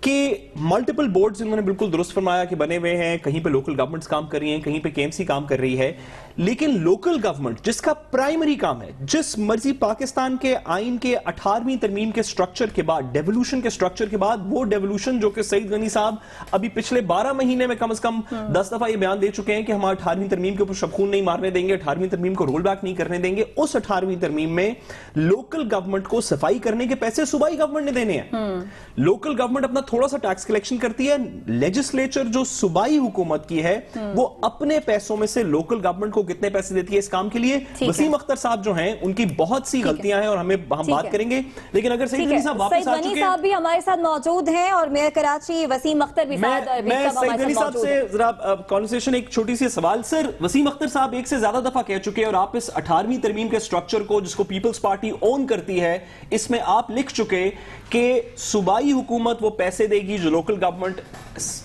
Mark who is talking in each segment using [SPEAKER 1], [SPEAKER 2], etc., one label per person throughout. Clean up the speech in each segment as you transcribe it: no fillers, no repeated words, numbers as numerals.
[SPEAKER 1] کہ multiple boards انہوں نے بالکل درست فرمایا کہ بنے ہوئے ہیں, کہیں پہ لوکل گورنمنٹس کام کر رہی ہیں, کہیں پہ KMC کام کر رہی ہے, لیکن لوکل گورنمنٹ جس کا پرائمری کام ہے, جس مرضی پاکستان کے آئین کے 18ویں ترمیم کے سٹرکچر کے بعد, ڈیولوشن کے سٹرکچر کے بعد, وہ ڈیولوشن جو کہ سعید غنی صاحب ابھی پچھلے 12 مہینے میں کم از کم 10 دفعہ یہ بیان دے چکے ہیں کہ ہم 18ویں ترمیم کے اوپر شبخون نہیں مارنے دیں گے, 18ویں ترمیم کو رول بیک نہیں کرنے دیں گے, اس 18ویں ترمیم میں لوکل گورنمنٹ کو صفائی کرنے کے پیسے صوبائی گورنمنٹ نے دینے ہیں. لوکل گورنمنٹ اپنا تھوڑا سا ٹیکس کلیکشن کرتی ہے, لیجسلیچر جو صوبائی حکومت کی ہے وہ اپنے پیسوں میں سے لوکل گورنمنٹ کو کتنے پیسے دیتی ہے اس کام کے لیے. وسیم اختر صاحب جو ہیں ان کی بہت سی غلطیاں ہیں اور ہم بات کریں گے, لیکن اگر سعید غنی صاحب واپس آ چکے ہیں,
[SPEAKER 2] سعید غنی صاحب بھی ہمارے ساتھ موجود ہیں اور میئر کراچی وسیم اختر بھی
[SPEAKER 1] میں سعید غنی صاحب سے ذرا کانورسیشن ایک چھوٹی سی سوال. سر, وسیم اختر صاحب ایک سے زیادہ دفعہ کہہ چکے اور آپ اس 18ویں ترمیم کے سٹرکچر کو جس کو پیپلز پارٹی اون کرتی ہے اس میں آپ لکھ چکے کہ صوبائی حکومت وہ پیسے دے گی جو لوکل گورنمنٹ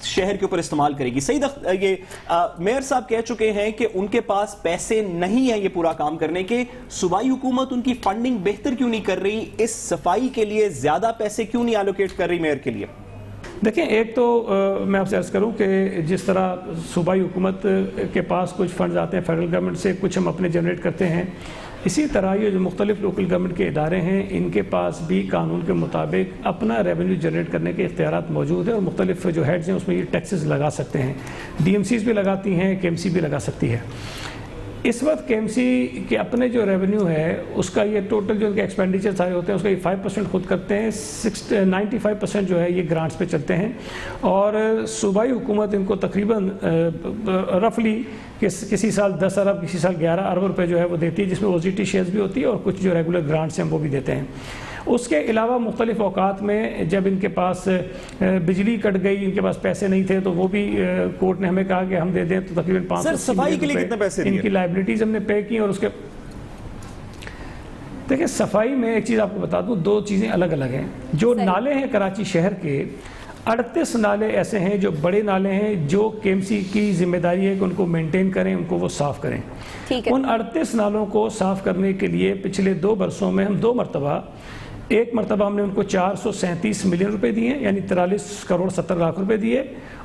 [SPEAKER 1] شہر کے اوپر استعمال کرے گی. یہ میئر صاحب کہہ چکے ہیں کہ ان کے پاس پیسے نہیں ہیں یہ پورا کام کرنے کے. صوبائی حکومت ان کی فنڈنگ بہتر کیوں نہیں کر رہی, اس صفائی کے لیے زیادہ پیسے کیوں نہیں الوکیٹ کر رہی میئر کے لیے؟
[SPEAKER 3] دیکھیں, ایک تو میں آپ سے عرض کروں کہ جس طرح صوبائی حکومت کے پاس کچھ فنڈز آتے ہیں فیڈرل گورنمنٹ سے, کچھ ہم اپنے جنریٹ کرتے ہیں, اسی طرح یہ جو مختلف لوکل گورنمنٹ کے ادارے ہیں ان کے پاس بھی قانون کے مطابق اپنا ریونیو جنریٹ کرنے کے اختیارات موجود ہیں اور مختلف جو ہیڈز ہیں اس میں یہ ٹیکسز لگا سکتے ہیں. DMCs بھی لگاتی ہیں, KMC بھی لگا سکتی ہے. اس وقت KMC کے اپنے جو ریونیو ہے اس کا یہ ٹوٹل جو ان کے ایکسپینڈیچر سارے ہوتے ہیں اس کا یہ 5% خود کرتے ہیں, 95% جو ہے یہ گرانٹس پہ چلتے ہیں, اور صوبائی حکومت ان کو تقریباً رفلی کسی سال 10 ارب کسی سال 11 ارب روپے جو ہے وہ دیتی ہے, جس میں OZT شیئرز بھی ہوتی ہے اور کچھ جو ریگولر گرانٹس ہیں وہ بھی دیتے ہیں. اس کے علاوہ مختلف اوقات میں جب ان کے پاس بجلی کٹ گئی, ان کے پاس پیسے نہیں تھے تو وہ بھی کورٹ نے ہمیں کہا کہ ہم دے دیں, تو تقریباً 500 ملین روپے ان کی لائبلٹیز ہم نے پے کی. اور اس کے دیکھیں صفائی میں ایک چیز آپ کو بتا دوں, دو چیزیں الگ الگ ہیں. جو نالے ہیں کراچی شہر کے 38 نالے ایسے ہیں جو بڑے نالے ہیں جو KMC کی ذمہ داری ہے کہ ان کو مینٹین کریں, ان کو وہ صاف کریں. ان 38 نالوں کو صاف کرنے کے لیے پچھلے 2 برسوں میں ہم 2 مرتبہ, ایک مرتبہ ہم نے ان کو 437 ملین روپے دیے یعنی 43 کروڑ 70 لاکھ روپے دیے,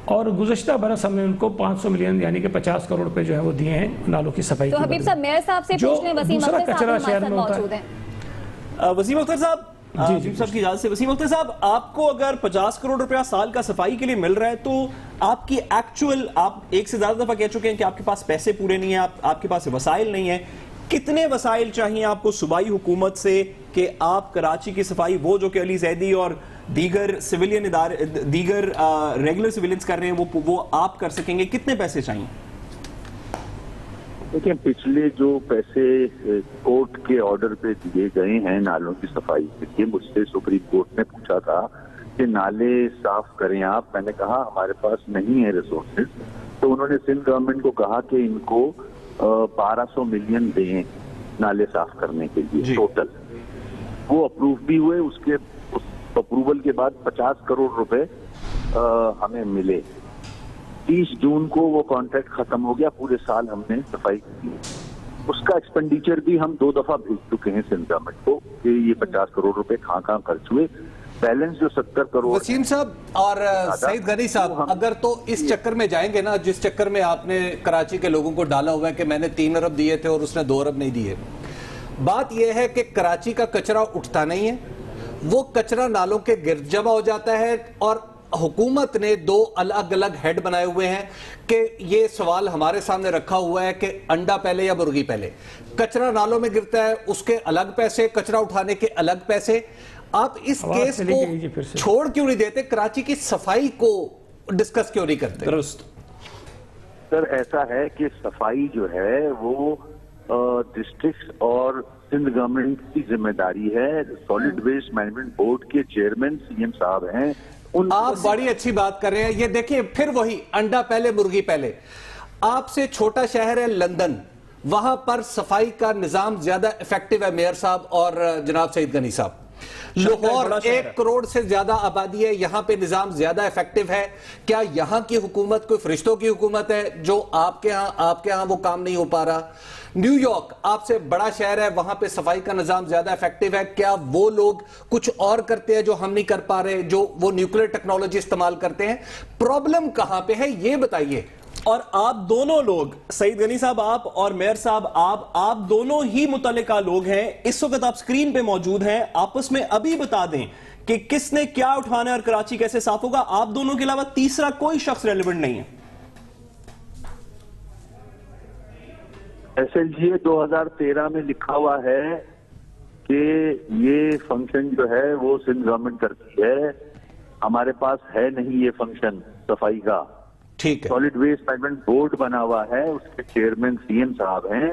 [SPEAKER 3] اور گزشتہ برس ہم نے ان کو 500 ملین یعنی کہ 50 کروڑ روپے جو ہے وہ دیے ہیں نالوں کی صفائی.
[SPEAKER 2] تو حبیب صاحب میئر صاحب سے پوچھ لیں, وسیم اختر صاحب ہمارے ساتھ موجود ہیں.
[SPEAKER 1] وسیم اختر صاحب, صاحب کی اجازت سے, وسیم اختر صاحب آپ کو اگر 50 کروڑ روپیہ سال کا صفائی کے لیے مل رہا ہے تو آپ کی ایکچوئل, آپ ایک سے زیادہ دفعہ کہہ چکے ہیں کہ آپ کے پاس پیسے پورے نہیں ہیں, آپ کے پاس وسائل نہیں ہیں, کتنے وسائل چاہیے آپ کو صوبائی حکومت سے کہ آپ کراچی کی صفائی وہ جو کہ علی زیدی اور دیگر سویلین ادارے, دیگر ریگولر سویلینز کر رہے ہیں وہ آپ کر سکیں گے؟ کتنے پیسے چاہیے؟
[SPEAKER 4] دیکھیں, پچھلے جو پیسے کورٹ کے آرڈر پہ دیے گئے ہیں نالوں کی صفائی کے لیے, مجھ سے سپریم کورٹ نے پوچھا تھا کہ نالے صاف کریں آپ, میں نے کہا ہمارے پاس نہیں ہے ریسورسز, تو انہوں نے سندھ گورنمنٹ کو کہا کہ ان کو 1200 ملین دیں نالے صاف کرنے کے لیے ٹوٹل. وہ اپروو بھی ہوئے, اس کے اپروول کے بعد 50 کروڑ روپے ہمیں ملے. 30 جون کو وہ کانٹریکٹ ختم ہو گیا, پورے سال ہم نے صفائی کی. اس کا ایکسپینڈیچر بھی ہم 2 دفعہ بھیج چکے ہیں سندھ گورنمنٹ کو کہ یہ 50 کروڑ روپے کہاں خرچ ہوئے. بیلنس جو 70 کروڑ.
[SPEAKER 5] وسیم صاحب اور سعید غنی صاحب, اگر تو اس چکر میں جائیں گے نا جس چکر میں آپ نے کراچی کے لوگوں کو ڈالا ہوا ہے کہ میں نے 3 ارب دیے تھے اور اس نے 2 ارب نہیں دیے, بات یہ ہے کہ کراچی کا کچرا اٹھتا نہیں ہے, وہ کچرا نالوں کے گرد جمع ہو جاتا ہے, اور حکومت نے 2 الگ الگ ہیڈ بنائے ہوئے ہیں کہ یہ سوال ہمارے سامنے رکھا ہوا ہے کہ انڈا پہلے یا مرغی پہلے. کچرا نالوں میں گرتا ہے اس کے الگ پیسے, کچرا اٹھانے کے الگ پیسے. آپ اس کیس کو چھوڑ کیوں نہیں دیتے, کراچی کی صفائی کو ڈسکس کیوں نہیں کرتے؟
[SPEAKER 1] درست
[SPEAKER 4] سر, ایسا ہے کہ صفائی جو ہے وہ ڈسٹرکٹ اور سندھ گورنمنٹ کی ذمہ داری ہے. سالڈ ویسٹ مینجمنٹ بورڈ کے چیئرمین CM صاحب ہیں.
[SPEAKER 5] آپ بڑی اچھی بات کر رہے ہیں. یہ دیکھیں پھر وہی انڈا پہلے مرغی پہلے. آپ سے چھوٹا شہر ہے لندن, وہاں پر صفائی کا نظام زیادہ ایفیکٹو ہے میئر صاحب اور جناب سعید غنی صاحب. لاہور 1 کروڑ سے زیادہ آبادی ہے, یہاں پہ نظام زیادہ ایفیکٹو ہے. کیا یہاں کی حکومت کوئی فرشتوں کی حکومت ہے جو آپ کے ہاں وہ کام نہیں ہو پا رہا؟ نیو یارک آپ سے بڑا شہر ہے, وہاں پہ صفائی کا نظام زیادہ ایفیکٹو ہے. کیا وہ لوگ کچھ اور کرتے ہیں جو ہم نہیں کر پا رہے, جو وہ نیوکلیر ٹیکنالوجی استعمال کرتے ہیں؟ پرابلم کہاں پہ ہے یہ بتائیے.
[SPEAKER 1] اور آپ دونوں لوگ, سعید غنی صاحب آپ اور میئر صاحب آپ دونوں ہی متعلقہ لوگ ہیں, اس وقت آپ سکرین پہ موجود ہیں, آپس میں ابھی بتا دیں کہ کس نے کیا اٹھانا ہے اور کراچی کیسے صاف ہوگا. آپ دونوں کے علاوہ تیسرا کوئی شخص ریلیونٹ نہیں ہے.
[SPEAKER 4] SLGA 2013 میں لکھا ہوا ہے کہ یہ فنکشن جو ہے وہ سندھ گورنمنٹ کرتی ہے, ہمارے پاس ہے نہیں یہ فنکشن صفائی کا.
[SPEAKER 5] ٹھیک ہے,
[SPEAKER 4] سالڈ ویسٹ مینجمنٹ بورڈ بنا ہوا ہے, اس کے چیئرمین CM صاحب ہیں,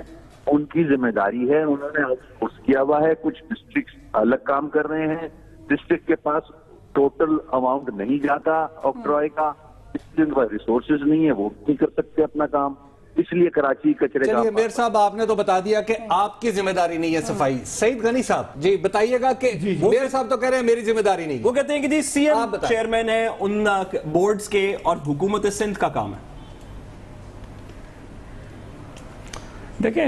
[SPEAKER 4] ان کی ذمہ داری ہے, انہوں نے آؤٹ سورس کیا ہوا ہے. کچھ ڈسٹرکٹ الگ کام کر رہے ہیں, ڈسٹرکٹ کے پاس ٹوٹل اماؤنٹ نہیں جاتا آکٹرائے کا, اس لیے ان کا ریسورسز نہیں ہے, وہ نہیں کر سکتے اپنا کام, اس لیے کراچی کچرے کا.
[SPEAKER 5] چلیے میئر صاحب آپ نے تو بتا دیا کہ آپ کی ذمہ داری نہیں ہے صفائی. سعید غنی صاحب جی بتائیے گا کہ میئر صاحب تو کہہ رہے ہیں میری ذمہ داری نہیں.
[SPEAKER 1] وہ کہتے ہیں کہ جی CM چیئرمین ہے ان بورڈز کے اور حکومت سندھ کا کام ہے.
[SPEAKER 3] دیکھیں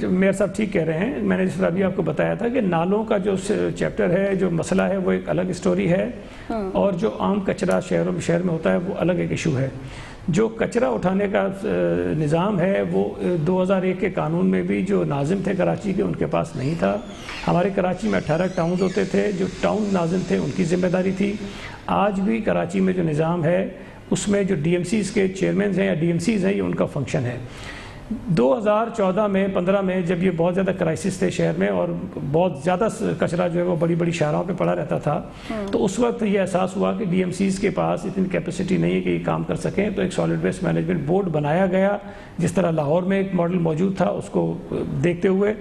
[SPEAKER 3] میئر صاحب ٹھیک کہہ رہے ہیں, میں نے جس طرح ابھی آپ کو بتایا تھا کہ نالوں کا جو چیپٹر ہے, جو مسئلہ ہے وہ ایک الگ اسٹوری ہے, اور جو عام کچرا شہر میں ہوتا ہے وہ الگ ایک ایشو ہے. جو کچرا اٹھانے کا نظام ہے وہ 2001 کے قانون میں بھی جو ناظم تھے کراچی کے ان کے پاس نہیں تھا. ہمارے کراچی میں 18 ٹاؤنز ہوتے تھے, جو ٹاؤن ناظم تھے ان کی ذمہ داری تھی. آج بھی کراچی میں جو نظام ہے اس میں جو DMCs کے چیئرمینز ہیں یا DMCs ہیں, یہ ان کا فنکشن ہے. 2014 میں 15 میں جب یہ بہت زیادہ کرائسس تھے شہر میں اور بہت زیادہ کچرا جو ہے وہ بڑی بڑی شاہراہوں پہ پڑا رہتا تھا, تو اس وقت یہ احساس ہوا کہ DMCs کے پاس اتنی کیپیسٹی نہیں ہے کہ یہ کام کر سکیں, تو ایک سالڈ ویسٹ مینجمنٹ بورڈ بنایا گیا, جس طرح لاہور میں ایک ماڈل موجود تھا اس کو دیکھتے ہوئے,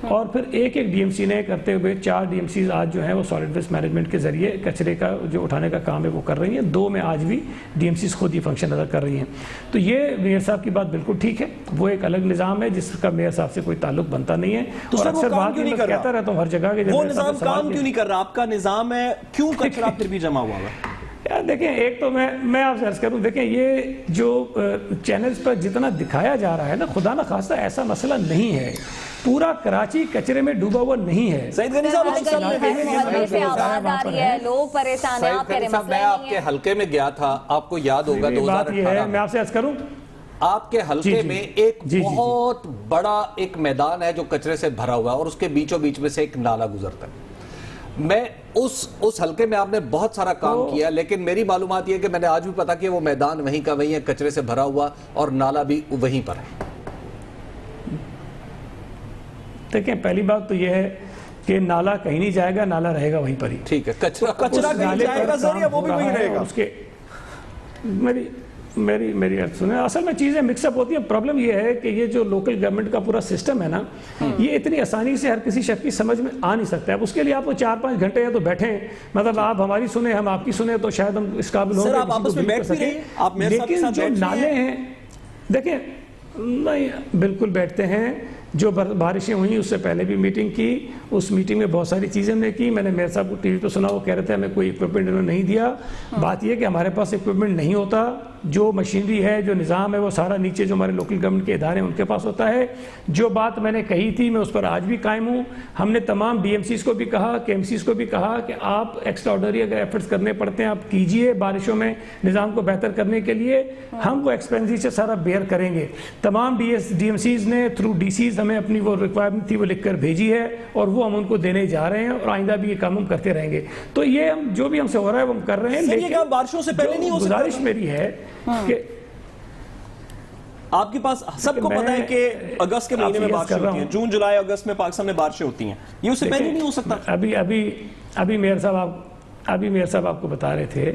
[SPEAKER 3] اور پھر ایک DMC نے کرتے ہوئے 4 DMCs آج جو ہیں وہ سالڈ ویسٹ مینجمنٹ کے ذریعے کچرے کا جو اٹھانے کا کام ہے وہ کر رہی ہیں. 2 میں آج بھی DMCs خود ہی فنکشن ادا کر رہی ہیں. تو یہ میئر صاحب کی بات بالکل ٹھیک ہے, وہ ایک الگ نظام ہے جس کا میئر صاحب سے کوئی تعلق بنتا نہیں ہے.
[SPEAKER 1] اور اکثر بات
[SPEAKER 3] میں کہتا رہتا ہوں ہر جگہ کہ
[SPEAKER 1] وہ نظام کام کیوں نہیں کر رہا, آپ کا نظام ہے, کیوں کچرا پھر بھی جمع ہوا ہے؟
[SPEAKER 3] یار دیکھیں, ایک تو میں آپ سے عرض کروں, دیکھیں یہ جو چینلز پر جتنا دکھایا جا رہا ہے نا, خدا نہ خواستہ ایسا مسئلہ نہیں ہے. پورا کراچی کچرے میں ڈوبا ہوا نہیں ہے.
[SPEAKER 1] سعید غنی صاحب
[SPEAKER 2] لوگ پریشان ہیں,
[SPEAKER 5] میں آپ کے حلقے میں گیا تھا, آپ کو یاد ہوگا 2018
[SPEAKER 3] میں آپ سے عرض کروں,
[SPEAKER 5] آپ کے حلقے میں ایک بہت بڑا ایک میدان ہے جو کچرے سے بھرا ہوا ہے, اور اس کے بیچوں بیچ میں سے ایک نالا گزرتا ہے. میں اس حلقے میں آپ نے بہت سارا کام کیا, لیکن میری معلومات یہ کہ میں نے آج بھی پتا کہ وہ میدان وہیں کا وہیں ہے, کچرے سے بھرا ہوا, اور نالا بھی وہیں پر ہے.
[SPEAKER 3] دیکھیں پہلی بات تو یہ ہے کہ نالا کہیں نہیں جائے گا, نالا رہے گا وہیں پر ہی.
[SPEAKER 5] ٹھیک ہے,
[SPEAKER 1] کچرا کہیں جائے گا ذریعہ وہ بھی وہیں رہے گا.
[SPEAKER 3] اس کے میری عرض سنیں, اصل میں چیزیں مکس اپ ہوتی ہیں. پرابلم یہ ہے کہ یہ جو لوکل گورنمنٹ کا پورا سسٹم ہے نا, یہ اتنی آسانی سے ہر کسی شخص کی سمجھ میں آ نہیں سکتا ہے. اب اس کے لیے آپ کو 4-5 گھنٹے یا تو بیٹھیں, مطلب آپ ہماری سنیں, ہم آپ کی سنیں, تو شاید ہم اس قابل ہوں گے. لیکن جو نالے ہیں, دیکھیں نہیں بالکل بیٹھتے ہیں. جو بارشیں ہوئیں اس سے پہلے بھی میٹنگ کی, اس میٹنگ میں بہت ساری چیزیں ہم نے کی. میں نے میئر صاحب کو ٹی وی پہ سنا, وہ کہہ رہے تھے ہمیں کوئی اکوپمنٹ انہوں نے نہیں دیا. بات یہ کہ ہمارے پاس اکوپمنٹ نہیں ہوتا, جو مشینری ہے, جو نظام ہے, وہ سارا نیچے جو ہمارے لوکل گورنمنٹ کے ادارے ہیں ان کے پاس ہوتا ہے. جو بات میں نے کہی تھی میں اس پر آج بھی قائم ہوں. ہم نے تمام DMCs کو بھی کہا, KMCs کو بھی کہا کہ آپ ایکسٹرا آرڈنری اگر ایفرٹس کرنے پڑتے ہیں آپ کیجئے بارشوں میں نظام کو بہتر کرنے کے لیے, ہم وہ ایکسپینسیچر سارا بیئر کریں گے. تمام DMCs نے تھرو DCs ہمیں اپنی وہ ریکوائرمنٹ تھی وہ لکھ کر بھیجی ہے, اور وہ ہم ان کو دینے جا رہے ہیں, اور آئندہ بھی یہ کام ہم کرتے رہیں گے. تو یہ ہم جو بھی ہم سے ہو رہا ہے وہ ہم کر رہے ہیں.
[SPEAKER 1] لیکن بارشوں سے پہلے نہیں ہو سکتا.
[SPEAKER 3] گزارش میری ہے کہ
[SPEAKER 1] آپ کے پاس سب کو پتا ہے کہ اگست کے مہینے میں بارشیں ہوتی ہیں, جون جولائی اگست میں پاکستان میں بارشیں ہوتی ہیں, یہ اس سے پہلے نہیں ہو سکتا.
[SPEAKER 3] ابھی میئر صاحب آپ کو بتا رہے تھے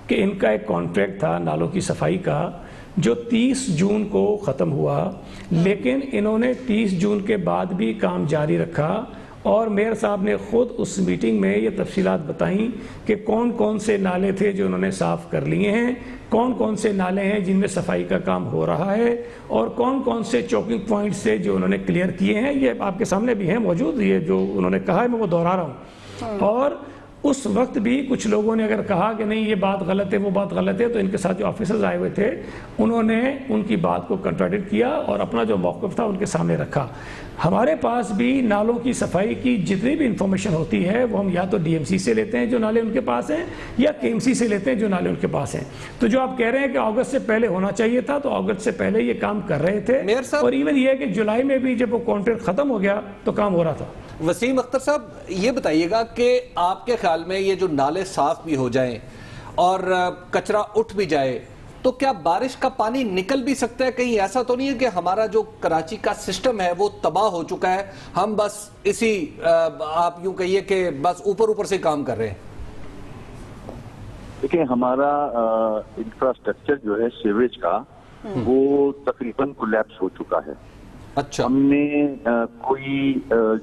[SPEAKER 3] کہ ان کا ایک کانٹریکٹ تھا نالوں کی صفائی کا جو 30 جون کو ختم ہوا, لیکن انہوں نے 30 جون کے بعد بھی کام جاری رکھا. اور میئر صاحب نے خود اس میٹنگ میں یہ تفصیلات بتائیں کہ کون کون سے نالے تھے جو انہوں نے صاف کر لیے ہیں, کون کون سے نالے ہیں جن میں صفائی کا کام ہو رہا ہے, اور کون کون سے چوکنگ پوائنٹس تھے جو انہوں نے کلیئر کیے ہیں. یہ آپ کے سامنے بھی ہیں موجود, یہ جو انہوں نے کہا ہے میں وہ دہرا رہا ہوں. اور اس وقت بھی کچھ لوگوں نے اگر کہا کہ نہیں یہ بات غلط ہے وہ بات غلط ہے، تو ان کے ساتھ جو آفیسرز آئے ہوئے تھے انہوں نے ان کی بات کو کنٹراڈکٹ کیا اور اپنا جو موقف تھا ان کے سامنے رکھا۔ ہمارے پاس بھی نالوں کی صفائی کی جتنی بھی انفارمیشن ہوتی ہے وہ ہم یا تو ڈی ایم سی سے لیتے ہیں جو نالے ان کے پاس ہیں، یا کے ایم سی سے لیتے ہیں جو نالے ان کے پاس ہیں۔ تو جو آپ کہہ رہے ہیں کہ اگست سے پہلے ہونا چاہیے تھا، تو اگست سے پہلے یہ کام کر رہے تھے، اور ایون یہ کہ جولائی میں بھی جب وہ کانٹریکٹ ختم ہو گیا تو کام ہو رہا تھا۔
[SPEAKER 5] وسیم اختر صاحب یہ بتائیے گا کہ آپ کے خیال میں یہ جو نالے صاف بھی ہو جائیں اور کچرا اٹھ بھی جائے تو کیا بارش کا پانی نکل بھی سکتا ہے؟ کہیں ایسا تو نہیں ہے کہ ہمارا جو کراچی کا سسٹم ہے وہ تباہ ہو چکا ہے، ہم بس اسی آپ یوں کہیے کہ بس اوپر سے کام کر رہے ہیں؟
[SPEAKER 4] دیکھیں ہمارا انفراسٹرکچر جو ہے سیوریج کا وہ تقریباً کولیپس ہو چکا ہے۔
[SPEAKER 5] اچھا،
[SPEAKER 4] ہم نے کوئی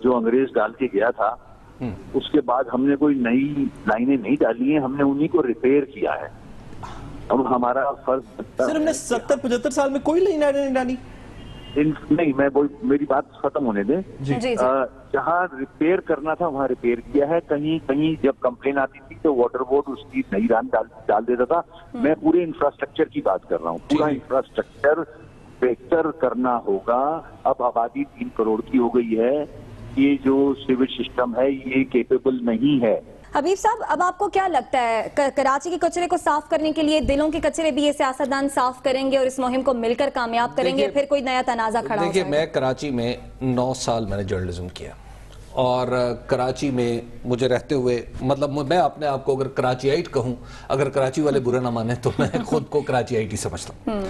[SPEAKER 4] جو انگریز ڈال کے گیا تھا اس کے بعد ہم نے کوئی نئی لائنیں نہیں ڈالی ہیں، ہم نے انہی کو ریپیئر کیا ہے۔ اب ہمارا فرض بنتا ہے،
[SPEAKER 1] سر ہم نے 70-75 سال میں کوئی لائن نہیں ڈالی؟
[SPEAKER 4] نہیں، میری بات ختم ہونے دیں۔ جہاں ریپیئر کرنا تھا وہاں ریپیئر کیا ہے، کہیں جب کمپلین آتی تھی تو واٹر بورڈ اس کی نئی لائن ڈال دیتا تھا۔ میں پورے انفراسٹرکچر کی بات کر رہا ہوں، پورا انفراسٹرکچر بہتر کرنا ہوگا۔ اب آبادی 3 کروڑ کی ہو گئی ہے، یہ جو سیویج سسٹم ہے یہ کیپیبل نہیں ہے۔
[SPEAKER 2] حبیب صاحب، اب آپ کو کیا لگتا ہے کراچی کے کچرے کو صاف کرنے کے لیے دلوں کے کچرے بھی یہ سیاستدان صاف کریں گے اور اس مہم کو مل کر کامیاب کریں گے، پھر کوئی نیا تنازع کھڑا ہو
[SPEAKER 5] دیکھیے
[SPEAKER 2] جائے گا؟
[SPEAKER 5] میں کراچی میں 9 سال میں نے جرنلزم کیا، اور کراچی میں مجھے رہتے ہوئے مطلب میں اپنے آپ کو اگر کراچی آئٹ کہوں، اگر کراچی والے برے نہ مانیں تو میں خود کو کراچی آئٹ ہی سمجھتا ہوں۔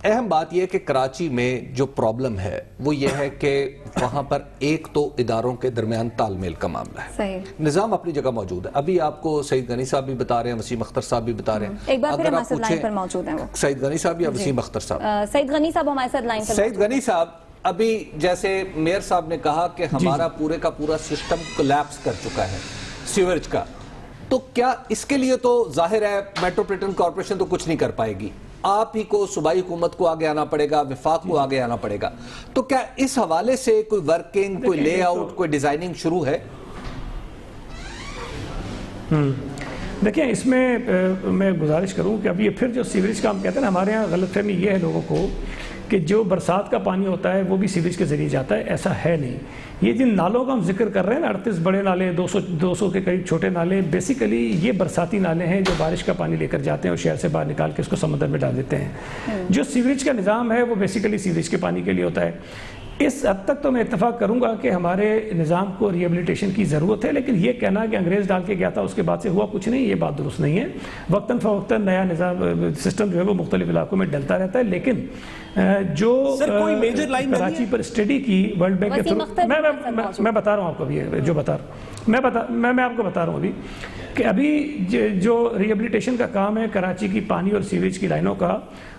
[SPEAKER 5] اہم بات یہ ہے کہ کراچی میں جو پرابلم ہے وہ یہ ہے کہ وہاں پر ایک تو اداروں کے درمیان تال میل کا معاملہ ہے،
[SPEAKER 2] صحیح،
[SPEAKER 5] نظام اپنی جگہ موجود ہے۔ ابھی آپ کو سعید غنی صاحب بھی بتا رہے ہیں، وسیم اختر صاحب بھی بتا رہے ہیں،
[SPEAKER 2] ایک بار پھر
[SPEAKER 5] اگر
[SPEAKER 2] ہمارے
[SPEAKER 5] آپ
[SPEAKER 2] ساتھ لائن
[SPEAKER 5] پوچھیں
[SPEAKER 2] پر موجود ہیں وہ
[SPEAKER 5] سعید غنی صاحب یا وسیم اختر صاحب؟
[SPEAKER 2] سعید غنی صاحب ہمارے ساتھ لائن پر
[SPEAKER 5] سعید غنی صاحب، ابھی جیسے میئر صاحب نے کہا کہ ہمارا پورے کا پورا سسٹم کولیپس کر چکا ہے سیوریج کا، تو کیا اس کے لیے تو ظاہر ہے میٹروپولیٹن کارپوریشن تو کچھ نہیں کر پائے گی، آپ ہی کو صوبائی حکومت کو آگے آنا پڑے گا، وفاق کو آگے آنا پڑے گا، تو کیا اس حوالے سے کوئی ورکنگ، کوئی لے آؤٹ، کوئی ڈیزائننگ شروع ہے؟
[SPEAKER 3] دیکھیں اس میں گزارش کروں کہ اب یہ پھر جو سیوریج کا ہم کہتے ہیں نا، ہمارے ہاں غلط فہمی یہ ہے لوگوں کو کہ جو برسات کا پانی ہوتا ہے وہ بھی سیوریج کے ذریعے جاتا ہے، ایسا ہے نہیں۔ یہ جن نالوں کا ہم ذکر کر رہے ہیں نا، 38 بڑے نالے، 200 کے قریب چھوٹے نالے، بیسیکلی یہ برساتی نالے ہیں جو بارش کا پانی لے کر جاتے ہیں اور شہر سے باہر نکال کے اس کو سمندر میں ڈال دیتے ہیں۔ جو سیوریج کا نظام ہے وہ بیسیکلی سیوریج کے پانی کے لیے ہوتا ہے۔ اس حد تک تو میں اتفاق کروں گا کہ ہمارے نظام کو ری ایبلیٹیشن کی ضرورت ہے، لیکن یہ کہنا کہ انگریز ڈال کے گیا تھا اس کے بعد سے ہوا کچھ نہیں، یہ بات درست نہیں ہے۔ وقتاً فوقتاً نیا نظام سسٹم جو ہے وہ مختلف علاقوں میں ڈلتا رہتا ہے، لیکن جو کراچی پر اسٹڈی کی ورلڈ بینک کے تھرو، میں بتا رہا ہوں آپ کو ابھی جو بتا رہا ہوں، میں آپ کو بتا رہا ہوں ابھی کہ ابھی جو ری ایبلیٹیشن کا کام ہے کراچی کی پانی اور سیوریج کی لائنوں کا،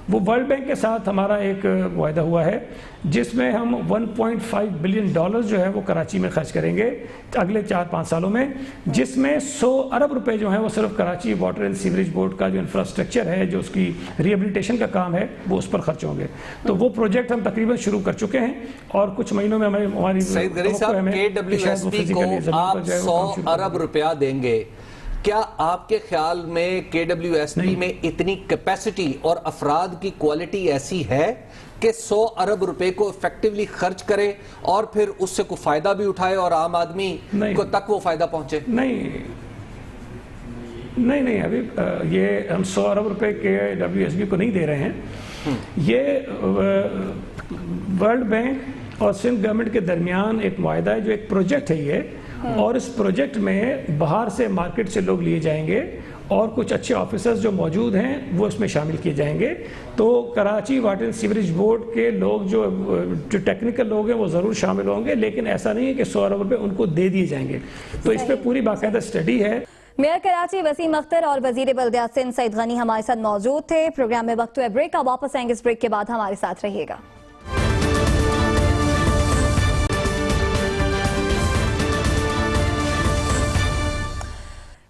[SPEAKER 3] وہ ورلڈ بینک کے ساتھ ہمارا ایک معاہدہ ہوا ہے جس میں ہم $1.5 بلین جو ہے وہ کراچی میں خرچ کریں گے اگلے 4-5 سالوں میں، جس میں 100 ارب روپے جو ہیں وہ صرف Karachi water and sewerage board کا جو انفراسٹرکچر ہے، جو اس کی ری ایبلیٹیشن کا کام ہے، وہ اس پر خرچ ہوں گے۔ تو وہ پروجیکٹ ہم تقریباً شروع کر چکے ہیں اور کچھ مہینوں میں ہماری
[SPEAKER 5] سعید غنی صاحب، KWSP کو آپ 100 ارب روپیہ دیں گے، کیا آپ کے خیال میں KWSP میں اتنی کیپیسٹی اور افراد کی کوالٹی ایسی ہے کہ 100 ارب روپے کو افیکٹولی خرچ کرے اور پھر اس سے کوئی فائدہ بھی اٹھائے اور عام آدمی کو تک وہ فائدہ پہنچے؟
[SPEAKER 3] نہیں، ابھی یہ ہم 100 ارب روپے KWSP کو نہیں دے رہے ہیں، یہ ورلڈ بینک اور سندھ گورنمنٹ کے درمیان ایک معاہدہ ہے، جو ایک پروجیکٹ ہے یہ، اور اس پروجیکٹ میں باہر سے مارکیٹ سے لوگ لیے جائیں گے اور کچھ اچھے آفیسرز جو موجود ہیں وہ اس میں شامل کیے جائیں گے۔ تو Karachi water and sewerage board کے لوگ جو ٹیکنیکل لوگ ہیں وہ ضرور شامل ہوں گے، لیکن ایسا نہیں ہے کہ 100 ارب روپے ان کو دے دیے جائیں گے۔ تو اس پہ پوری باقاعدہ اسٹڈی ہے۔
[SPEAKER 2] میئر کراچی وسیم اختر اور وزیر بلدیات سندھ سعید غنی ہمارے ساتھ موجود تھے۔ پروگرام میں وقت ہے بریک کا، واپس آئیں گے اس بریک کے بعد، ہمارے ساتھ رہیے گا۔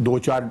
[SPEAKER 6] 2-4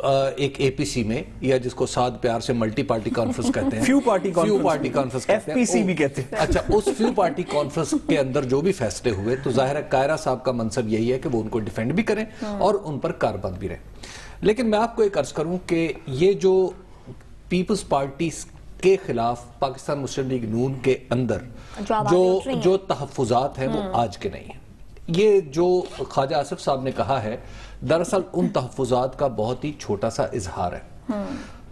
[SPEAKER 5] ایک اے پی سی میں, یا جس کو ساتھ پیار سے ملٹی پارٹی کانفرنس کہتے ہیں,
[SPEAKER 1] فیو پارٹی
[SPEAKER 5] کانفرنس کہتے ہیں,
[SPEAKER 1] FPC بھی کہتے ہیں.
[SPEAKER 5] اچھا, اس فیو پارٹی کانفرنس کے اندر جو بھی فیصلے ہوئے, تو ظاہر ہے قائرہ صاحب کا منصب یہی ہے کہ وہ ان کو ڈیفینڈ بھی کریں اور ان پر کاربند بھی رہیں. لیکن میں آپ کو ایک عرض کروں کہ یہ جو پیپلز پارٹی کے خلاف پاکستان مسلم لیگ نون کے اندر جو تحفظات ہیں وہ آج کے نہیں ہیں. یہ جو خواجہ آصف صاحب نے کہا ہے دراصل ان تحفظات کا بہت ہی چھوٹا سا اظہار ہے.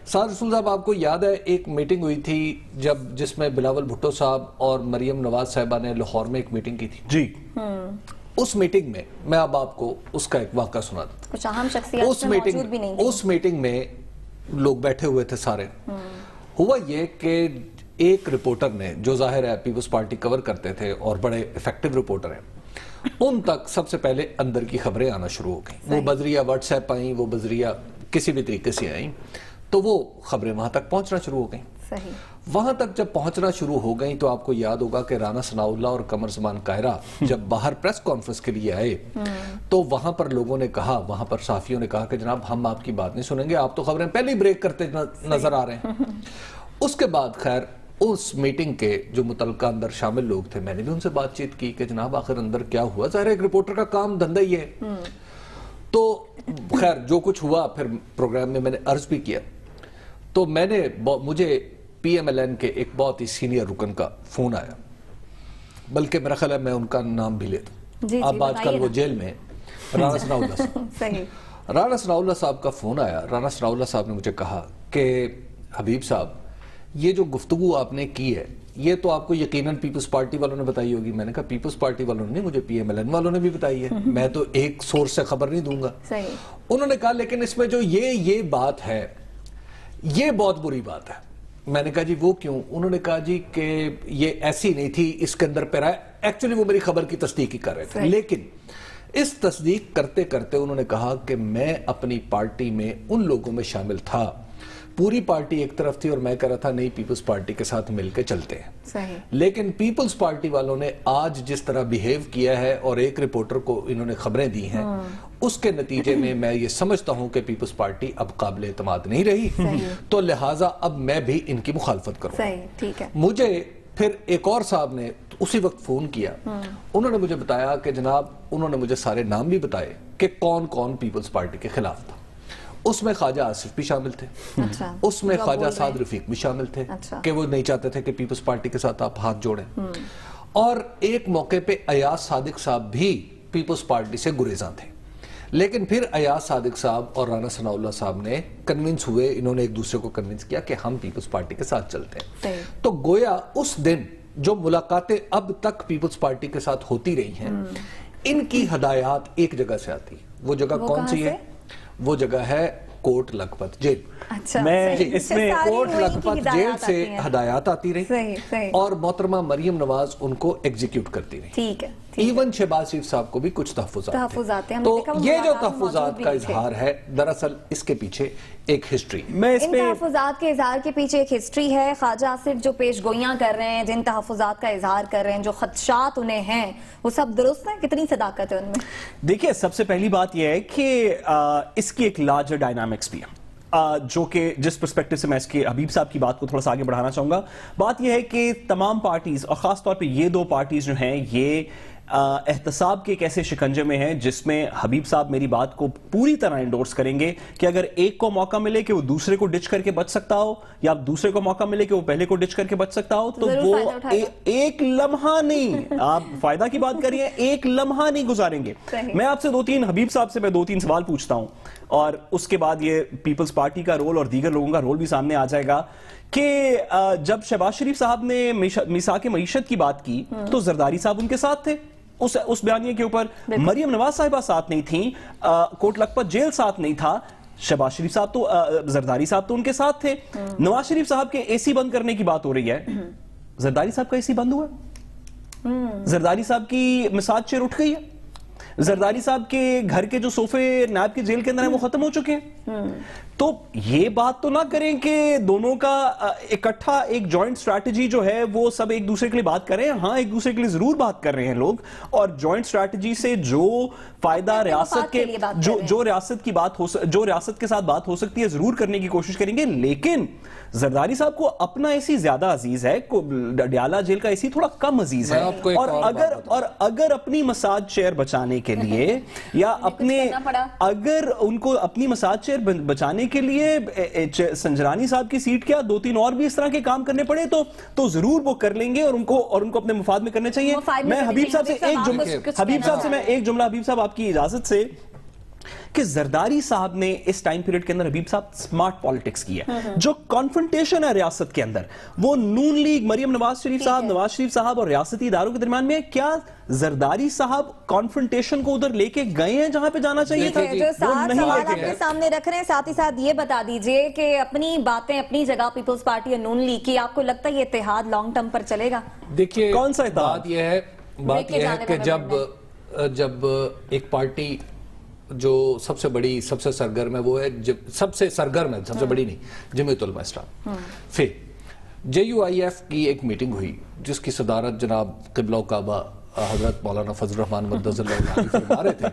[SPEAKER 5] سعد رسول صاحب, آپ کو یاد ہے ایک میٹنگ ہوئی تھی جس میں بلاول بھٹو صاحب اور مریم نواز صاحبہ نے لاہور میں ایک میٹنگ کی تھی
[SPEAKER 1] جی.
[SPEAKER 5] اس میٹنگ میں میں اب آپ کو اس کا ایک واقعہ سنا دوں.
[SPEAKER 2] کچھ اہم شخصیات موجود بھی نہیں.
[SPEAKER 5] اس میٹنگ میں لوگ بیٹھے ہوئے تھے سارے. ہوا یہ کہ ایک رپورٹر نے, جو ظاہر ہے پیپلز پارٹی کور کرتے تھے اور بڑے ایفیکٹو رپورٹر ہیں, ان تک سب سے پہلے اندر کی خبریں آنا شروع ہو گئیں. وہ بذریعہ واٹس ایپ آئیں, وہ بذریعہ کسی بھی طریقے سے آئیں, تو وہ خبریں وہاں تک پہنچنا شروع ہو گئیں. وہاں تک جب پہنچنا شروع ہو گئیں تو آپ کو یاد ہوگا کہ رانا ثناء اللہ اور قمر زمان قاہرہ جب باہر پریس کانفرنس کے لیے آئے تو وہاں پر لوگوں نے کہا, وہاں پر صحافیوں نے کہا کہ جناب ہم آپ کی بات نہیں سنیں گے, آپ تو خبریں پہلے ہی بریک کرتے نظر آ رہے ہیں. اس کے بعد خیر اس میٹنگ کے جو متعلقہ اندر شامل لوگ تھے, میں نے بھی ان سے بات چیت کی کہ جناب آخر اندر کیا ہوا, ظاہر ایک رپورٹر کا کام دھندا ہی ہے. تو خیر جو کچھ ہوا پھر پروگرام میں نے عرض بھی کیا, تو مجھے پی ایم ایل این کے ایک بہت ہی سینئر رکن کا فون آیا, بلکہ میرا خیال ہے میں ان کا نام بھی لیتا ہوں, اب آج کل وہ جیل میں, رانا ثناء اللہ صاحب. رانا ثناء اللہ صاحب کا فون آیا. رانا ثناء اللہ صاحب نے مجھے کہا کہ حبیب صاحب یہ جو گفتگو آپ نے کی ہے یہ تو آپ کو یقیناً پیپلز پارٹی والوں نے بتائی ہوگی. میں نے کہا پیپلز پارٹی والوں نے نہیں, مجھے پی ایم ایل این والوں نے بھی بتائی ہے, میں تو ایک سورس سے خبر نہیں دوں گا. انہوں نے کہا لیکن اس میں جو یہ بات ہے یہ بہت بری بات ہے. میں نے کہا جی وہ کیوں؟ انہوں نے کہا جی کہ یہ ایسی نہیں تھی, اس کے اندر پیرا ہے. ایکچولی وہ میری خبر کی تصدیق ہی کر رہے تھے, لیکن اس تصدیق کرتے کرتے انہوں نے کہا کہ میں اپنی پارٹی میں ان لوگوں میں شامل تھا, پوری پارٹی ایک طرف تھی اور میں کہہ رہا تھا نہیں پیپلز پارٹی کے ساتھ مل کے چلتے ہیں. لیکن پیپلز پارٹی والوں نے آج جس طرح بیہیو کیا ہے اور ایک رپورٹر کو انہوں نے خبریں دی ہیں, اس کے نتیجے میں یہ سمجھتا ہوں کہ پیپلز پارٹی اب قابل اعتماد نہیں رہی, تو لہٰذا اب میں بھی ان کی مخالفت کروں. مجھے پھر ایک اور صاحب نے اسی وقت فون کیا, انہوں نے مجھے بتایا کہ جناب انہوں نے مجھے سارے نام بھی بتائے کہ کون کون پیپلز پارٹی کے خلاف تھا. اس میں خواجہ آصف بھی شامل تھے, اس میں خواجہ سعد رفیق بھی شامل تھے کہ وہ نہیں چاہتے تھے کہ پیپلز پارٹی کے ساتھ آپ ہاتھ جوڑیں, اور ایک موقع پہ ایاز صادق صاحب بھی پیپلز پارٹی سے گریزاں تھے. لیکن پھر ایاز صادق صاحب اور رانا ثناء اللہ صاحب نے کنونس ہوئے, انہوں نے ایک دوسرے کو کنونس کیا کہ ہم پیپلز پارٹی کے ساتھ چلتے ہیں. تو گویا اس دن جو ملاقاتیں اب تک پیپلز پارٹی کے ساتھ ہوتی رہی ہیں, ان کی ہدایات ایک جگہ سے آتی. وہ جگہ کون سی ہے؟ وہ جگہ ہے کوٹ لکھپت جیل.
[SPEAKER 1] میں اس میں
[SPEAKER 5] کوٹ لکھپت جیل سے ہدایات آتی رہی اور محترمہ مریم نواز ان کو ایگزیکیوٹ کرتی رہی. ایون شہباز شریف صاحب کو بھی کچھ تحفظات ہیں. تو یہ جو تحفظات کا اظہار ہے دراصل اس کے پیچھے ایک ہسٹری,
[SPEAKER 2] ان تحفظات کے اظہار کے پیچھے ایک ہسٹری ہے. خواجہ آصف جو پیش گوئیاں کر رہے ہیں, جن تحفظات کا اظہار کر رہے ہیں, جو خدشات انہیں ہیں, وہ سب درست ہیں؟ کتنی صداقت ہے ان میں؟
[SPEAKER 1] دیکھیے سب سے پہلی بات یہ ہے کہ اس کی ایک لارجر ڈائنامکس بھی ہے, جو کہ جس پرسپیکٹو سے میں اس کے حبیب صاحب کی بات کو تھوڑا سا آگے بڑھانا چاہوں گا. بات یہ ہے کہ تمام پارٹیز اور خاص طور پہ یہ دو پارٹیز جو ہیں یہ احتساب کے ایک ایسے شکنجے میں ہیں جس میں حبیب صاحب میری بات کو پوری طرح انڈورس کریں گے کہ اگر ایک کو موقع ملے کہ وہ دوسرے کو ڈچ کر کے بچ سکتا ہو, یا دوسرے کو موقع ملے کہ وہ پہلے کو ڈچ کر کے بچ سکتا ہو, تو وہ ایک لمحہ نہیں, آپ فائدہ کی بات کریے, ایک لمحہ نہیں گزاریں گے. میں آپ سے حبیب صاحب سے میں 2-3 سوال پوچھتا ہوں اور اس کے بعد یہ پیپلز پارٹی کا رول اور دیگر لوگوں کا رول بھی سامنے آ جائے گا کہ جب شہباز شریف صاحب نے میثاق معیشت کی بات کی تو زرداری صاحب ان کے ساتھ تھے اس بیانیے کے اوپر, مریم نواز صاحبہ ساتھ نہیں تھیں, کوٹ لکھپت جیل ساتھ نہیں تھا, شہباز شریف صاحب تو زرداری صاحب تو ان کے ساتھ تھے. نواز شریف صاحب کے اے سی بند کرنے کی بات ہو رہی ہے, زرداری صاحب کا اے سی بند ہوا, زرداری صاحب کی مساج چیئر اٹھ گئی ہے, زرداری صاحب کے گھر کے جو صوفے نیب کے جیل کے اندر ہیں وہ ختم ہو چکے ہیں. تو یہ بات تو نہ کریں کہ دونوں کا اکٹھا ایک جوائنٹ اسٹریٹجی جو ہے وہ سب ایک دوسرے کے لیے بات کر رہے ہیں. ہاں ایک دوسرے کے لیے ضرور بات کر رہے ہیں لوگ, اور جوائنٹ اسٹریٹجی سے جو فائدہ ریاست کے جو ریاست کے ساتھ بات ہو سکتی ہے ضرور کرنے کی کوشش کریں گے. لیکن زرداری صاحب کو اپنا ایسی زیادہ عزیز ہے, ڈیالہ جیل کا ایسی تھوڑا کم عزیز ہے, اور اگر اپنی مساج چیئر بچانے کے لیے یا اگر ان کو اپنی مساج چیئر بچانے کے لیے سنجرانی صاحب کی سیٹ کیا 2-3 اور بھی اس طرح کے کام کرنے پڑے تو ضرور وہ کر لیں گے, اور ان کو اپنے مفاد میں کرنے چاہیے. میں حبیب صاحب سے ایک جملہ حبیب صاحب آپ کی اجازت سے, کہ زرداری صاحب نے اس ٹائم پیریڈ کے اندر حبیب صاحب سمارٹ پالیٹکس کی ہے. جو کانفرنٹیشن ہے ریاست کے اندر وہ نون لیگ, مریم نواز شریف صاحب اور ریاستی اداروں کے درمیان میں, کیا زرداری صاحب کانفرنٹیشن کو ادھر لے کے گئے ہیں جہاں پہ جانا چاہیے تھا؟
[SPEAKER 2] جو سوال آپ کے سامنے رکھ رہے ہیں, ساتھ ہی ساتھ یہ بتا دیجئے کہ اپنی باتیں اپنی جگہ پیپلز پارٹی اور نون لیگ کی, آپ کو لگتا ہے یہ اتحاد لانگ ٹرم پر چلے گا؟
[SPEAKER 5] دیکھیے
[SPEAKER 1] کون سا اتحاد؟
[SPEAKER 5] بات یہ ہے کہ جب ایک پارٹی جو سب سے بڑی, سب سے سرگرم ہے, وہ ہے سب سے بڑی نہیں, جمعیت علماء اسلام. پھر JUIF کی ایک میٹنگ ہوئی جس کی صدارت جناب قبلہ و کعبہ حضرت مولانا فضل الرحمان مقدس اللہ علیہ فرما رہے تھے.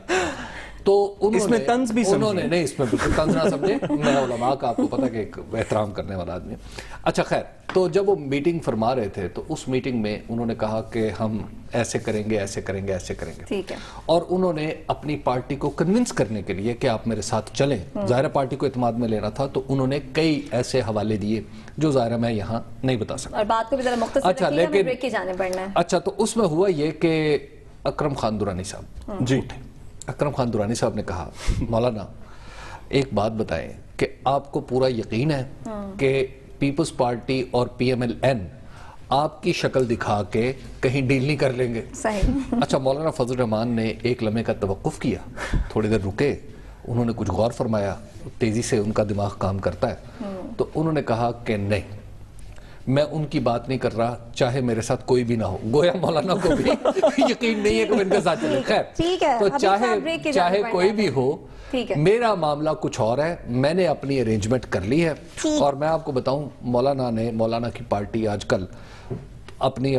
[SPEAKER 5] تو
[SPEAKER 1] اس میں طنز بھی
[SPEAKER 5] انہوں نے نہیں, اس میں بالکل طنز نہ سمجھے, میں علماء کا آپ کو پتا کہ ایک احترام کرنے والا آدمی. اچھا خیر, تو جب وہ میٹنگ فرما رہے تھے تو اس میٹنگ میں انہوں نے کہا کہ ہم ایسے کریں گے, ایسے کریں گے, ایسے کریں گے.
[SPEAKER 2] ٹھیک ہے.
[SPEAKER 5] اور انہوں نے اپنی پارٹی کو کنونس کرنے کے لیے کہ آپ میرے ساتھ چلیں, ظاہر پارٹی کو اعتماد میں لینا تھا, تو انہوں نے کئی ایسے حوالے دیے جو ظاہر میں یہاں نہیں بتا سکتا.
[SPEAKER 2] اور بات کو بھی ذرا مختصر رکھیے, ہمیں بریک کی جانے پڑنا ہے.
[SPEAKER 5] اچھا, تو اس میں ہوا یہ کہ اکرم خان درانی صاحب
[SPEAKER 1] جی
[SPEAKER 5] اکرم خان درانی صاحب نے کہا, مولانا ایک بات بتائیں کہ آپ کو پورا یقین ہے کہ پیپلز پارٹی اور PMLN آپ کی شکل دکھا کے کہیں ڈیل نہیں کر لیں گے؟
[SPEAKER 2] صحیح.
[SPEAKER 5] اچھا, مولانا فضل الرحمان نے ایک لمحے کا توقف کیا, تھوڑی دیر رکے, انہوں نے کچھ غور فرمایا, تیزی سے ان کا دماغ کام کرتا ہے, تو انہوں نے کہا کہ نہیں, میں ان کی بات نہیں کر رہا چاہے میرے ساتھ کوئی بھی نہ ہو. گویا مولانا کو بھی یقین نہیں ہے کہ ان کے ساتھ چلے. خیر, تو چاہے کوئی بھی ہو, میرا معاملہ کچھ اور ہے, میں نے اپنی ارینجمنٹ کر لی ہے. اور میں آپ کو بتاؤں, مولانا کی پارٹی آج کل اپنی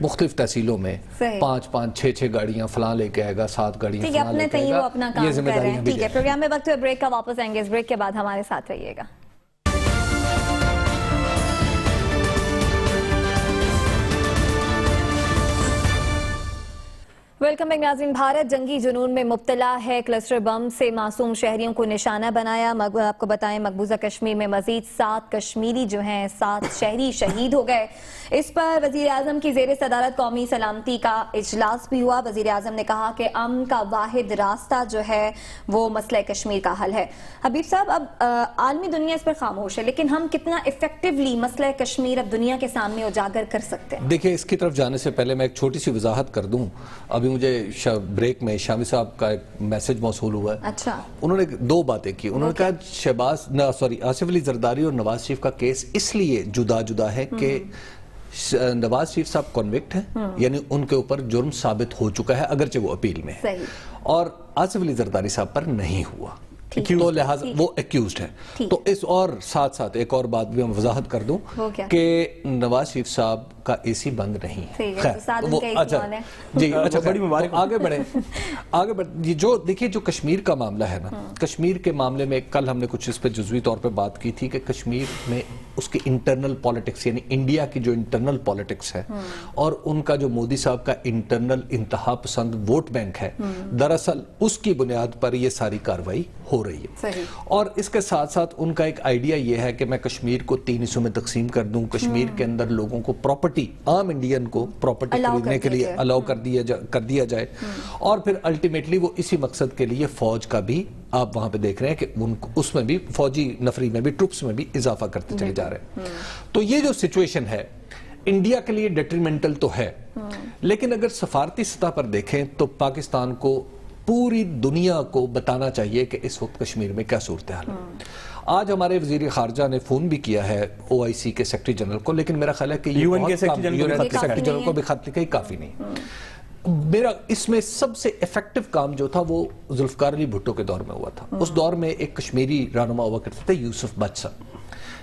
[SPEAKER 5] مختلف تحصیلوں میں 5-6 گاڑیاں فلاں لے کے آئے گا, 7 گاڑیاں فلاں لے کے آئے گا. یہ ذمہ داری ہے.
[SPEAKER 2] ٹھیک ہے, پروگرام میں وقت ہے بریک کا, واپس آئیں گے. اس بریک کے بعد ہمارے ساتھ رہیے گا. ویلکم بیک ناظرین. بھارت جنگی جنون میں مبتلا ہے. کلسٹر بم سے معصوم شہریوں کو نشانہ بنایا. آپ کو بتائیں مقبوضہ کشمیر میں مزید 7 کشمیری جو ہیں 7 شہری شہید ہو گئے. اس پر وزیر اعظم کی زیر صدارت قومی سلامتی کا اجلاس بھی ہوا. وزیر اعظم نے کہا کہ امن کا واحد راستہ جو ہے وہ مسئلہ کشمیر کا حل ہے. حبیب صاحب, اب عالمی دنیا اس پر خاموش ہے, لیکن ہم کتنا افیکٹولی مسئلہ کشمیر اب دنیا کے سامنے اجاگر کر سکتے ہیں؟
[SPEAKER 5] دیکھیں, اس کی طرف جانے سے پہلے میں ایک چھوٹی سی وضاحت کر دوں. ابھی مجھے بریک میں شامی صاحب کا ایک میسج موصول ہوا ہے.
[SPEAKER 2] اچھا.
[SPEAKER 5] انہوں نے 2 باتیں کی. انہوں نے کہا آصف علی زرداری اور نواز شریف کا کیس اس لیے جدا ہے کہ نواز شریف صاحب کنوکٹ ہیں, یعنی ان کے اوپر جرم ثابت ہو چکا ہے اگرچہ وہ اپیل میں ہے, اور آصف علی زرداری صاحب پر نہیں ہوا, تو لہٰذا وہ ایکیوزڈ ہے. تو اس اور ساتھ ایک اور بات بھی ہم وضاحت کر دوں کہ نواز شریف صاحب کا AC بند نہیں ہے. اچھا, بڑی مبارک. آگے بڑھیں. جو دیکھیے, جو کشمیر کا معاملہ ہے نا, کشمیر کے معاملے میں کل ہم نے کچھ اس پہ جزوی طور پہ بات کی تھی کہ کشمیر میں اس کی انٹرنل پالیٹکس, یعنی انڈیا کی جو انٹرنل پالیٹکس ہے اور ان کا جو مودی صاحب کا انٹرنل انتہا پسند ووٹ بینک ہے, دراصل اس کی بنیاد پر یہ ساری کاروائی ہو رہی ہے. اور اس کے ساتھ ان کا ایک آئیڈیا یہ ہے کہ میں کشمیر کو 3 حصوں میں تقسیم کر دوں, کشمیر کے اندر لوگوں کو پراپرٹی, عام انڈین کو پراپرٹی خریدنے کے لیے الاؤ کر دیا جائے, اور پھر الٹیمیٹلی وہ اسی مقصد کے لیے فوج کا بھی آپ وہاں پہ دیکھ رہے ہیں کہ اس میں بھی فوجی نفری میں بھی, ٹروپس میں بھی اضافہ کرتے چلے جا رہے ہیں. تو یہ جو سچویشن ہے انڈیا کے لیے ڈیٹریمنٹل تو ہے, لیکن اگر سفارتی سطح پر دیکھیں تو پاکستان کو پوری دنیا کو بتانا چاہیے کہ اس وقت کشمیر میں کیا صورتحال ہے. آج ہمارے وزیر خارجہ نے فون بھی کیا ہے OIC کے سیکرٹری جنرل کو, لیکن میرا خیال ہے کہ UN کے سیکرٹری جنرل کو بھی خط لکھا کافی نہیں. میرا اس میں سب سے ایفیکٹو کام جو تھا وہ ذوالفقار علی بھٹو کے دور میں ہوا تھا. اس دور میں ایک کشمیری رہنما ہوا کرتے تھے یوسف بٹ صاحب.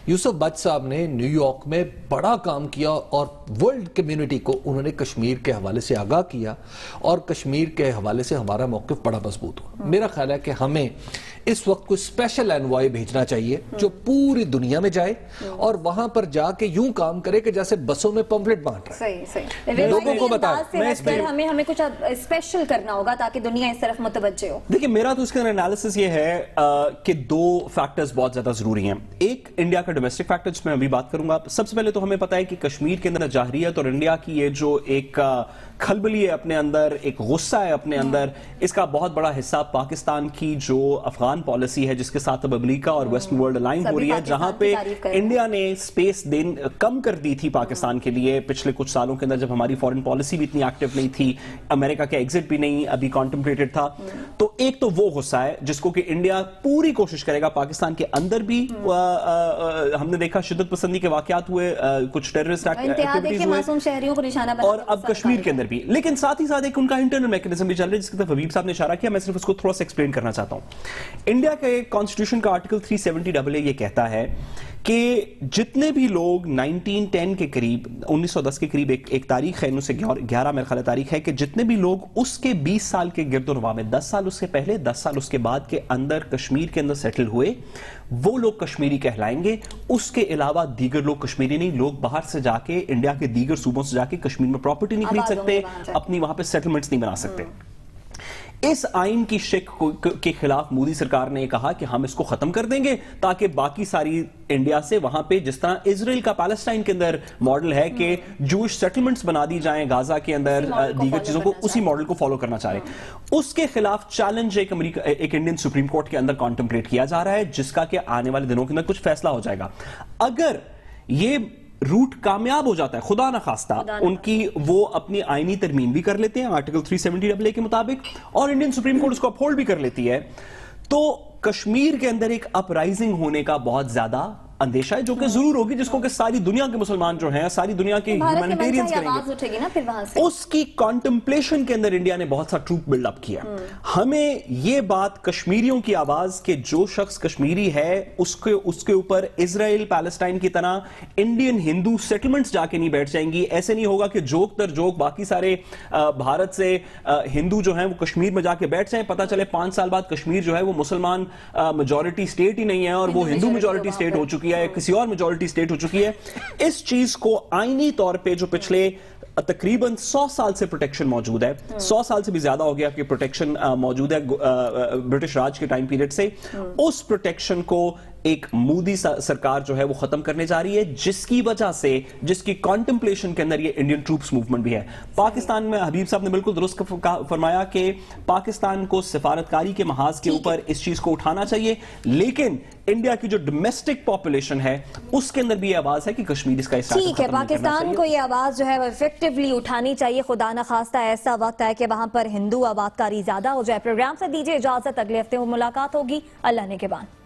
[SPEAKER 5] یوسف بٹ صاحب نے نیو یارک میں بڑا کام کیا اور ورلڈ کمیونٹی کو انہوں نے کشمیر کے حوالے سے آگاہ کیا اور کشمیر کے حوالے سے ہمارا موقف بڑا مضبوط ہوا. میرا خیال ہے کہ ہمیں اس وقت کوئی اسپیشل انوائے بھیجنا چاہیے جو پوری دنیا میں جائے اور وہاں پر جا کے یوں کام کرے کہ جیسے بسوں میں پمفلٹ بانٹ رہا ہے.
[SPEAKER 2] صحیح
[SPEAKER 5] لوگوں کو بتائیں.
[SPEAKER 2] ہمیں کچھ اسپیشل کرنا ہوگا تاکہ دنیا اس طرف متوجہ ہو.
[SPEAKER 1] دیکھیں میرا تو اس کا انالیسس یہ ہے کہ دو فیکٹرز بہت زیادہ ضروری ہیں. ایک انڈیا کا ڈومیسٹک فیکٹر جس میں ابھی بات کروں گا. سب سے پہلے تو ہمیں پتا ہے کہ کشمیر کے اندر جاہریت اور انڈیا کی یہ جو ایک کھلبلی ہے اپنے اندر, ایک غصہ ہے اپنے اندر, اس کا بہت بڑا حصہ پاکستان کی جو افغان پالیسی ہے جس کے ساتھ اب امریکہ اور ویسٹرن ورلڈ الائن ہو رہی ہے, جہاں پہ انڈیا نے سپیس کم کر دی تھی پاکستان کے لیے پچھلے کچھ سالوں کے اندر, جب ہماری فورن پالیسی بھی اتنی ایکٹیو نہیں تھی, امریکہ کا ایگزٹ بھی نہیں ابھی کانٹمپلیٹڈ تھا. تو ایک تو وہ غصہ ہے جس کو کہ انڈیا پوری کوشش کرے گا پاکستان کے اندر بھی. ہم نے دیکھا شدت پسندی کے واقعات ہوئے, کچھ ٹیررسٹ ایکٹیویٹیز ہوئے, اور اب کشمیر کے اندر بھی. لیکن ساتھ ہی ساتھ ایک ان کا انٹرنل میکنزم بھی چل رہا ہے جس کی طرف حبیب صاحب نے اشارہ کیا. میں صرف اس کو تھوڑا سا ایکسپلین کرنا چاہتا ہوں. انڈیا کے کانسٹیٹیوشن کا آرٹیکل 370 یہ کہتا ہے کہ جتنے بھی لوگ 1910 کے قریب 1910 کے قریب ایک تاریخ ہے, 1911 میرا خیال تاریخ ہے, کہ جتنے بھی لوگ اس کے 20 سال کے گرد و نواح میں 10 سال اس سے پہلے 10 سال اس کے بعد کے اندر کشمیر کے اندر سیٹل ہوئے, وہ لوگ کشمیری کہلائیں گے. اس کے علاوہ دیگر لوگ کشمیری نہیں, لوگ باہر سے جا کے انڈیا کے دیگر صوبوں سے جا کے کشمیر میں پراپرٹی نہیں خرید سکتے, اپنی وہاں پہ سیٹلمنٹس نہیں بنا سکتے. اس آئین کی شک کے خلاف مودی سرکار نے کہا کہ ہم اس کو ختم کر دیں گے تاکہ باقی ساری انڈیا سے وہاں پہ جس طرح اسرائیل کا پیلسٹائن کے اندر ماڈل ہے کہ جوش سیٹلمنٹس بنا دی جائیں غازہ کے اندر, دیگر چیزوں کو اسی ماڈل کو فالو کرنا چاہ رہے ہیں. اس کے خلاف چیلنج ایک انڈین سپریم کورٹ کے اندر کانٹمپلیٹ کیا جا رہا ہے, جس کا کہ آنے والے دنوں کے اندر کچھ فیصلہ ہو جائے گا. اگر یہ روٹ کامیاب ہو جاتا ہے, خدا نخواستہ ان کی وہ اپنی آئینی ترمیم بھی کر لیتے ہیں آرٹیکل 370 کے مطابق, اور انڈین سپریم کورٹ اس کو اپہولڈ بھی کر لیتی ہے, تو کشمیر کے اندر ایک اپ رائزنگ ہونے کا بہت زیادہ اندیشہ ہے, جو کہ ضرور ہوگی, جس کو کہ ساری دنیا کے مسلمان جو ہیں, ساری دنیا کے ہیومینیٹیرینز کریں گے. اس کی کانٹمپلیشن کے اندر انڈیا نے بہت سا ٹروپ بلڈ اپ کیا. ہمیں یہ بات کشمیریوں کی آواز کہ جو شخص کشمیری ہے اس کے اوپر اسرائیل پیلسٹائن کی طرح انڈین ہندو سیٹلمنٹس جا کے نہیں بیٹھ جائیں گی. ایسے نہیں ہوگا کہ جوک در جوک باقی سارے بھارت سے ہندو جو ہیں وہ کشمیر میں جا کے بیٹھ جائیں, پتہ چلے 5 سال بعد کشمیر جو ہے وہ مسلمان میجورٹی سٹیٹ ہی نہیں ہے اور وہ ہندو میجورٹی سٹیٹ ہو چکی ہے, کسی اور میجورٹی سٹیٹ ہو چکی ہے. اس چیز کو آئینی طور پہ جو پچھلے تقریباً 100 سال سے پروٹیکشن موجود ہے, 100 سال سے بھی زیادہ ہو گیا کہ پروٹیکشن موجود ہے برٹش راج کے ٹائم پیریڈ سے, اس پروٹیکشن کو ایک مودی سرکار جو ہے وہ ختم کرنے جا رہی ہے, جس کی وجہ سے, جس کی کانٹمپلیشن کے اندر یہ انڈین ٹروپس موومنٹ بھی ہے. پاکستان میں حبیب صاحب نے بالکل درست فرمایا کہ پاکستان کو سفارتکاری کے محاذ کے اوپر اس چیز کو اٹھانا چاہیے, لیکن انڈیا کی جو ڈومیسٹک پاپولیشن ہے اس کے اندر بھی یہ آواز ہے کہ کشمیر اس کا حصہ ہے.
[SPEAKER 2] ٹھیک ہے, پاکستان کو یہ آواز جو ہے وہ ایفیکٹولی اٹھانی چاہیے. خدا نخواستہ ایسا وقت ہے کہ وہاں پر ہندو آباد کاری زیادہ ہو جائے. پروگرام سے دیجیے اجازت, اگلے ہفتے ملاقات ہوگی. اللہ نے کے بعد.